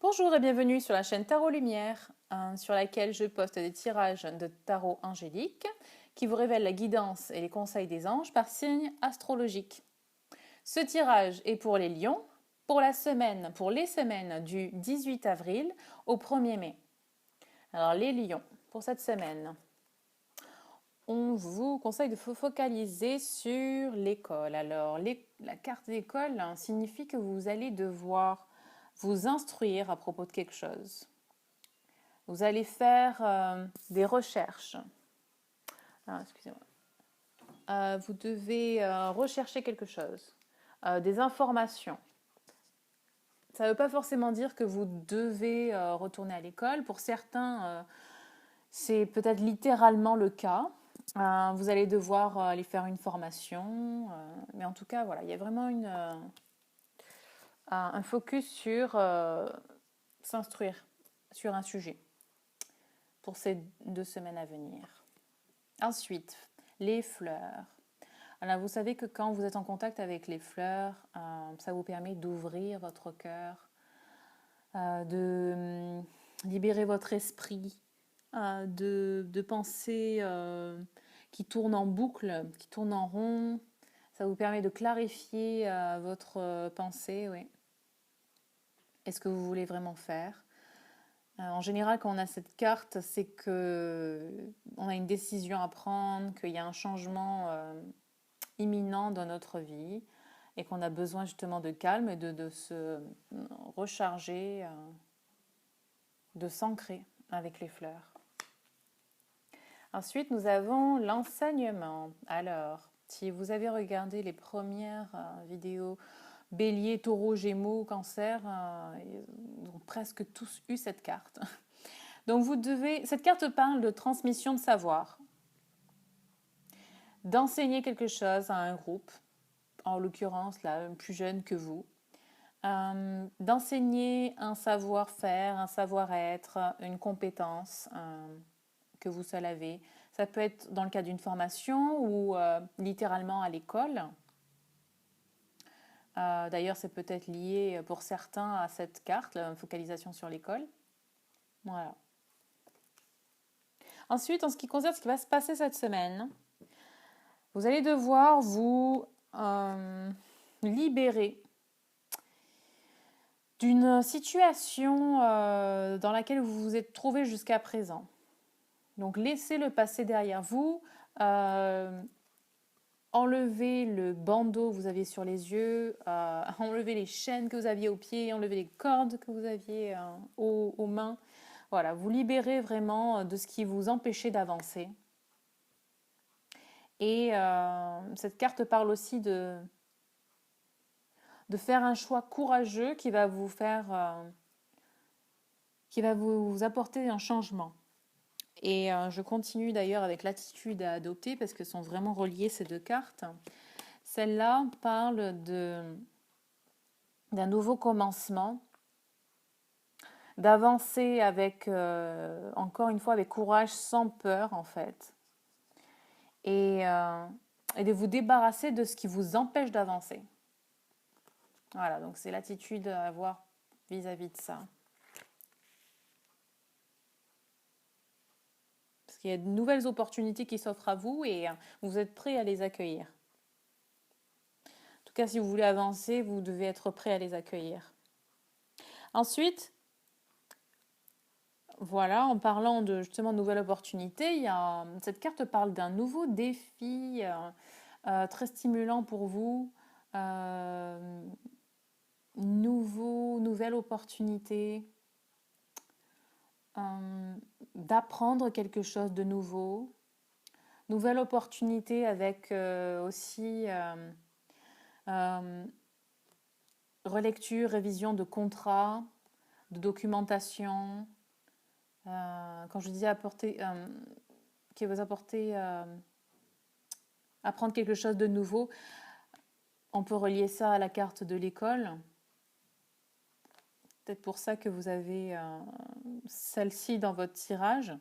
Bonjour et bienvenue sur la chaîne Tarot Lumière, sur laquelle je poste des tirages de tarot angélique qui vous révèlent la guidance et les conseils des anges par signe astrologique. Ce tirage est pour les lions, pour les semaines du 18 avril au 1er mai. Alors les lions, pour cette semaine, on vous conseille de vous focaliser sur l'école. Alors la carte d'école signifie que vous allez devoir vous instruire à propos de quelque chose. Vous allez faire des recherches. Excusez-moi. Vous devez rechercher quelque chose, des informations. Ça ne veut pas forcément dire que vous devez retourner à l'école. Pour certains, c'est peut-être littéralement le cas. Vous allez devoir aller faire une formation. Mais en tout cas, voilà, il y a vraiment un focus sur s'instruire sur un sujet pour ces 2 semaines à venir. Ensuite, les fleurs. Alors, vous savez que quand vous êtes en contact avec les fleurs, ça vous permet d'ouvrir votre cœur, de libérer votre esprit, de pensées qui tournent en boucle, qui tournent en rond. Ça vous permet de clarifier votre pensée, oui. Est-ce que vous voulez vraiment faire? En général, quand on a cette carte, c'est que on a une décision à prendre, qu'il y a un changement imminent dans notre vie et qu'on a besoin justement de calme et de se recharger, de s'ancrer avec les fleurs. Ensuite, nous avons l'enseignement. Alors, si vous avez regardé les premières vidéos Bélier, Taureau, Gémeaux, Cancer, ils ont presque tous eu cette carte. Donc cette carte parle de transmission de savoir, d'enseigner quelque chose à un groupe, en l'occurrence là, plus jeune que vous, d'enseigner un savoir-faire, un savoir-être, une compétence que vous seul avez. Ça peut être dans le cadre d'une formation ou littéralement à l'école. D'ailleurs, c'est peut-être lié pour certains à cette carte, la focalisation sur l'école. Voilà. Ensuite, en ce qui concerne ce qui va se passer cette semaine, vous allez devoir vous libérer d'une situation dans laquelle vous vous êtes trouvé jusqu'à présent. Donc, laissez le passé derrière vous. Enlevez le bandeau que vous aviez sur les yeux, enlevez les chaînes que vous aviez aux pieds, enlevez les cordes que vous aviez aux mains. Voilà, vous libérez vraiment de ce qui vous empêchait d'avancer. Et cette carte parle aussi de faire un choix courageux qui va vous qui va vous apporter un changement. Et je continue d'ailleurs avec l'attitude à adopter parce que sont vraiment reliées ces deux cartes. Celle-là parle d'un nouveau commencement, d'avancer avec, encore une fois, avec courage, sans peur en fait, et de vous débarrasser de ce qui vous empêche d'avancer. Voilà, donc c'est l'attitude à avoir vis-à-vis de ça. Parce qu'il y a de nouvelles opportunités qui s'offrent à vous et vous êtes prêt à les accueillir. En tout cas, si vous voulez avancer, vous devez être prêt à les accueillir. Ensuite, voilà, en parlant de justement de nouvelles opportunités, cette carte parle d'un nouveau défi très stimulant pour vous, nouvelle opportunité, d'apprendre quelque chose de nouveau, nouvelle opportunité avec aussi relecture, révision de contrats, de documentation. Quand je dis apporter, qui va vous apporter apprendre quelque chose de nouveau, on peut relier ça à la carte de l'école. Peut-être pour ça que vous avez celle-ci dans votre tirage,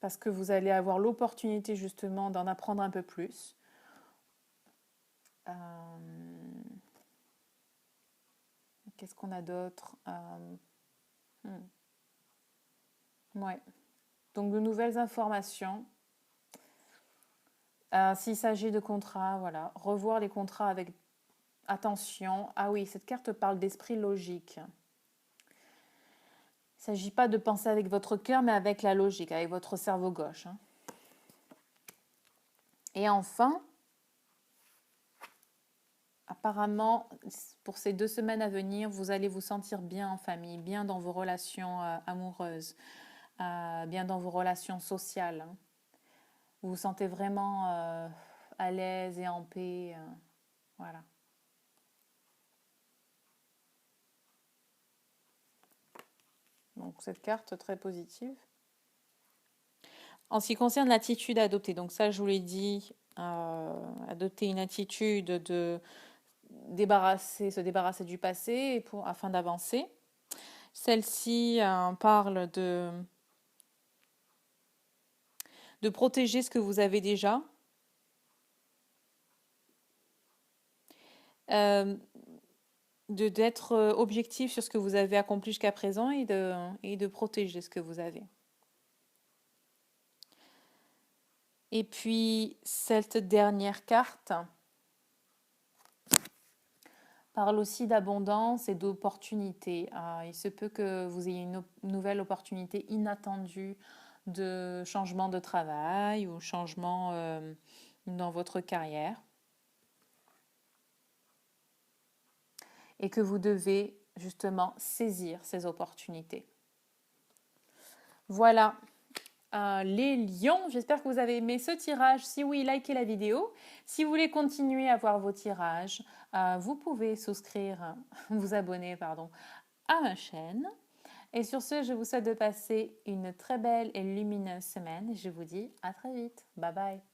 parce que vous allez avoir l'opportunité justement d'en apprendre un peu plus. Qu'est-ce qu'on a d'autre? Ouais. Donc, de nouvelles informations. S'il s'agit de contrats, voilà. Revoir les contrats avec attention. Ah oui, cette carte parle d'esprit logique. Il ne s'agit pas de penser avec votre cœur, mais avec la logique, avec votre cerveau gauche. Hein. Et enfin, apparemment, pour ces 2 semaines à venir, vous allez vous sentir bien en famille, bien dans vos relations amoureuses, bien dans vos relations sociales. Hein. Vous vous sentez vraiment à l'aise et en paix. Voilà. Donc cette carte très positive. En ce qui concerne l'attitude à adopter, donc ça je vous l'ai dit, adopter une attitude de se débarrasser du passé afin d'avancer. Celle-ci parle de protéger ce que vous avez déjà. D'être objectif sur ce que vous avez accompli jusqu'à présent et de protéger ce que vous avez. Et puis, cette dernière carte parle aussi d'abondance et d'opportunités. Il se peut que vous ayez une nouvelle opportunité inattendue de changement de travail ou changement dans votre carrière. Et que vous devez justement saisir ces opportunités. Voilà. Les lions, j'espère que vous avez aimé ce tirage. Si oui, likez la vidéo. Si vous voulez continuer à voir vos tirages, vous pouvez vous abonner à ma chaîne. Et sur ce, je vous souhaite de passer une très belle et lumineuse semaine. Je vous dis à très vite. Bye bye.